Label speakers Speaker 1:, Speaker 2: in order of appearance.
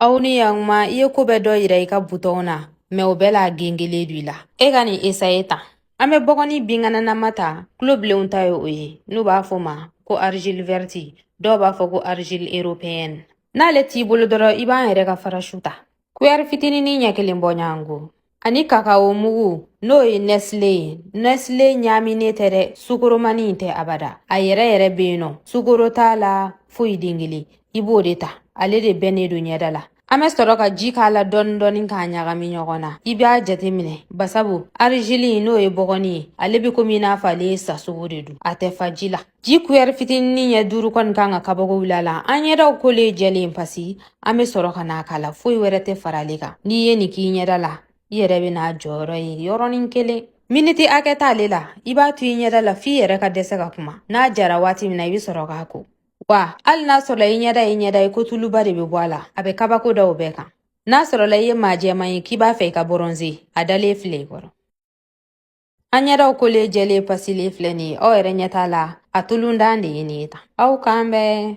Speaker 1: Aw ni yan ma i ye ko bɛɛ dɔ yira i ka butɔnw na mɛ o bɛɛ la gengelen do i la. E ka nin esaye tan. An bɛ bɔgɔni bingananama ta kulobilenw ta ye o ye n'u b'a fɔ ma ko argile verte dɔw b'a fɔ ko argile européenne. N'ale t'i bolo dɔrɔn i b'an yɛrɛ ka farasu ta. Kuyɛri fitininin ɲɛ kelen bɔ ɲango ani kakao mugu n'o ye Nestlé ye. Nestlé ɲaaminen tɛ dɛ, sukoromani tɛ abada. A yɛrɛ yɛrɛ be yen nɔ, sukoro t'a la foyi den kelen. I b'o de ta, ale de bɛnnen do ɲɛda la. An bɛ sɔrɔ ka ji k'a la dɔɔni dɔɔni k'a ɲagami ɲɔgɔn na. I b'a jate minɛ basabu argile n'o ye bɔgɔni ye, ale be komi i n'a fɔ ale ye sasogo de dun. A tɛ fa ji la. Ji kuyɛri fitininin ɲɛ 5 kɔni kan ka kabako wuli a la. An ɲɛdaw kolen jɛlen pasi an bɛ sɔrɔ ka n'a k'a la, foyi wɛrɛ tɛ fara ale kan. N'i ye nin k'i ɲɛda la, i yɛrɛ bɛ n'a jɔyɔrɔ ye yɔrɔnin kelen. Miniti hakɛ t'ale la, i b'a to i ɲɛda la f'i yɛrɛ ka dɛsɛ ka kuma. N'a jara waati min na i bɛ sɔrɔ k'a ko. Wa hali n'a sɔrɔla i ɲɛda ye ko tuluba de bɛ bɔ a la, a bɛ kabako da o bɛɛ kan. N'a sɔrɔla i ye maa jɛman ye k'i b'a fɛ i ka bronzer, a dalen filɛ i kɔrɔ. An ɲɛdaw kolen jɛlen pasilen filɛ nin ye, aw yɛrɛ ɲɛ t'a la, a tulundan de ye nin ye tan. Aw k'an bɛɛ.